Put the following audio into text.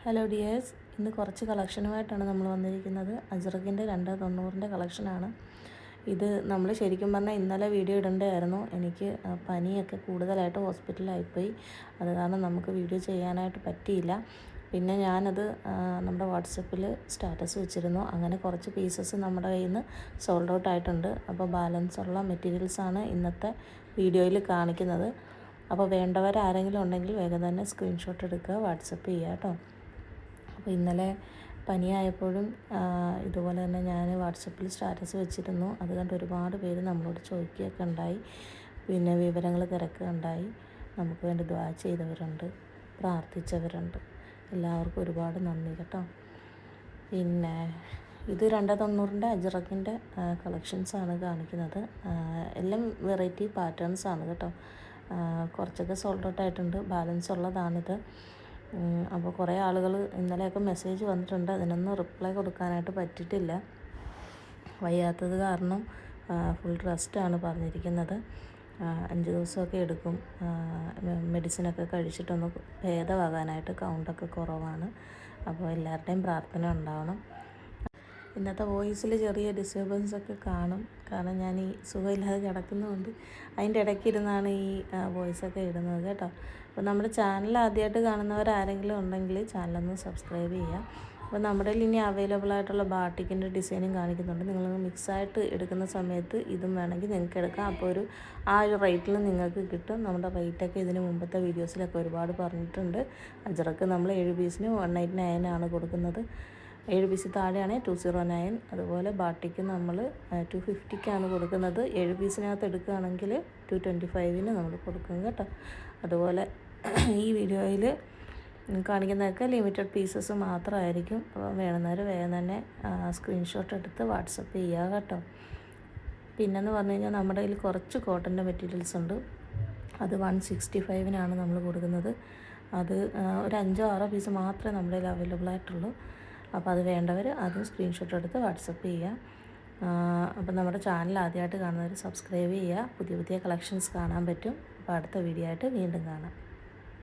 Hello dears, ഇന്ന് കുറച്ച് കളക്ഷനുമായിട്ടാണ് നമ്മൾ വന്നിരിക്കുന്നത്. അജ്രക്കിൻ്റെ 290ൻ്റെ കളക്ഷനാണ് ഇത്. നമ്മൾ ശരിക്കും പറഞ്ഞാൽ ഇന്നലെ വീഡിയോ ഇടേണ്ടതായിരുന്നു. എനിക്ക് പനിയൊക്കെ കൂടുതലായിട്ട് ഹോസ്പിറ്റലിലായിപ്പോയി. അത് കാരണം നമുക്ക് വീഡിയോ ചെയ്യാനായിട്ട് പറ്റിയില്ല. പിന്നെ ഞാനത് നമ്മുടെ വാട്സപ്പിൽ സ്റ്റാറ്റസ് വെച്ചിരുന്നു. അങ്ങനെ കുറച്ച് പീസസ് നമ്മുടെ കയ്യിൽ നിന്ന് സോൾഡ് ഔട്ട് ആയിട്ടുണ്ട്. അപ്പോൾ ബാലൻസ് ഉള്ള മെറ്റീരിയൽസാണ് ഇന്നത്തെ വീഡിയോയിൽ കാണിക്കുന്നത്. അപ്പോൾ വേണ്ടവരാരെങ്കിലും ഉണ്ടെങ്കിൽ വേഗം തന്നെ സ്ക്രീൻഷോട്ട് എടുക്കുക, വാട്സപ്പ് ചെയ്യുക കേട്ടോ. അപ്പോൾ ഇന്നലെ പനിയായപ്പോഴും ഇതുപോലെ തന്നെ ഞാൻ വാട്സപ്പിൽ സ്റ്റാറ്റസ് വെച്ചിരുന്നു. അത് കണ്ട് ഒരുപാട് പേര് നമ്മളോട് ചോദിക്കുകയൊക്കെ ഉണ്ടായി. പിന്നെ വിവരങ്ങൾ തിരക്കുകയുണ്ടായി. നമുക്ക് വേണ്ടി ദ്വാ ചെയ്തവരുണ്ട്, പ്രാർത്ഥിച്ചവരുണ്ട്. എല്ലാവർക്കും ഒരുപാട് നന്ദി കേട്ടോ. പിന്നെ ഇത് 290ൻ്റെ അജ്രക്കിൻ്റെ കളക്ഷൻസാണ് കാണിക്കുന്നത്. എല്ലാം വെറൈറ്റി പാറ്റേൺസാണ് കേട്ടോ. കുറച്ചൊക്കെ സോൾഡ് ഔട്ട് ആയിട്ടുണ്ട്. ബാലൻസ് ഉള്ളതാണിത്. അപ്പോൾ കുറേ ആളുകൾ ഇന്നലെയൊക്കെ മെസ്സേജ് വന്നിട്ടുണ്ട്. അതിനൊന്നും റിപ്ലൈ കൊടുക്കാനായിട്ട് പറ്റിയിട്ടില്ല. വയ്യാത്തത് കാരണം ഫുൾ റെസ്റ്റാണ് പറഞ്ഞിരിക്കുന്നത്. 5 ദിവസമൊക്കെ എടുക്കും മെഡിസിനൊക്കെ കഴിച്ചിട്ടൊന്ന് ഭേദമാകാനായിട്ട്. കൗണ്ടൊക്കെ കുറവാണ്. അപ്പോൾ എല്ലാവരുടെയും പ്രാർത്ഥന ഉണ്ടാവണം. ഇന്നത്തെ വോയിസിൽ ചെറിയ ഡിസ്റ്റർബൻസ് ഒക്കെ കാണും. കാരണം ഞാൻ ഈ സുഖമില്ലാതെ കിടക്കുന്നതുകൊണ്ട് അതിൻ്റെ ഇടയ്ക്കിരുന്നാണ് ഈ വോയിസൊക്കെ ഇടുന്നത് കേട്ടോ. അപ്പോൾ നമ്മുടെ ചാനൽ ആദ്യമായിട്ട് കാണുന്നവരാരെങ്കിലും ഉണ്ടെങ്കിൽ ചാനലൊന്ന് സബ്സ്ക്രൈബ് ചെയ്യുക. അപ്പോൾ നമ്മുടെ ഇനി അവൈലബിൾ ആയിട്ടുള്ള ബാട്ടിക്കിൻ്റെ ഡിസൈനും കാണിക്കുന്നുണ്ട്. നിങ്ങൾ മിക്സായിട്ട് എടുക്കുന്ന സമയത്ത് ഇതും വേണമെങ്കിൽ നിങ്ങൾക്ക് എടുക്കാം. അപ്പോൾ ആ ഒരു റേറ്റിൽ നിങ്ങൾക്ക് കിട്ടും. നമ്മുടെ റേറ്റൊക്കെ ഇതിന് മുമ്പത്തെ വീഡിയോസിലൊക്കെ ഒരുപാട് പറഞ്ഞിട്ടുണ്ട്. അജറക്ക് നമ്മൾ 7 പീസിന് 199 ആണ് കൊടുക്കുന്നത്. 7 പീസ് താഴെയാണ് 209. അതുപോലെ ബാട്ടിക്ക് നമ്മൾ 250ക്കാണ് കൊടുക്കുന്നത്. 7 പീസിനകത്ത് എടുക്കുകയാണെങ്കിൽ 225 നമ്മൾ കൊടുക്കും കേട്ടോ. അതുപോലെ ഈ വീഡിയോയിൽ കാണിക്കുന്നതൊക്കെ ലിമിറ്റഡ് പീസസ് മാത്രമായിരിക്കും. അപ്പോൾ വേണമെന്നവർ വേഗം തന്നെ സ്ക്രീൻഷോട്ട് എടുത്ത് വാട്സപ്പ് ചെയ്യുക കേട്ടോ. പിന്നെന്ന് പറഞ്ഞു കഴിഞ്ഞാൽ നമ്മുടെ കയ്യിൽ കുറച്ച് കോട്ടൻ്റെ മെറ്റീരിയൽസ് ഉണ്ട്. അത് 165 നമ്മൾ കൊടുക്കുന്നത്. അത് ഒരു 5-6 പീസ് മാത്രമേ നമ്മുടെ കയ്യിൽ അവൈലബിൾ ആയിട്ടുള്ളൂ. അപ്പോൾ അത് വേണ്ടവർ അതും സ്ക്രീൻഷോട്ട് എടുത്ത് വാട്സപ്പ് ചെയ്യുക. അപ്പോൾ നമ്മുടെ ചാനൽ ആദ്യമായിട്ട് കാണുന്നവർ സബ്സ്ക്രൈബ് ചെയ്യുക. പുതിയ പുതിയ കളക്ഷൻസ് കാണാൻ പറ്റും. അപ്പോൾ അടുത്ത വീഡിയോ ആയിട്ട് വീണ്ടും കാണാം.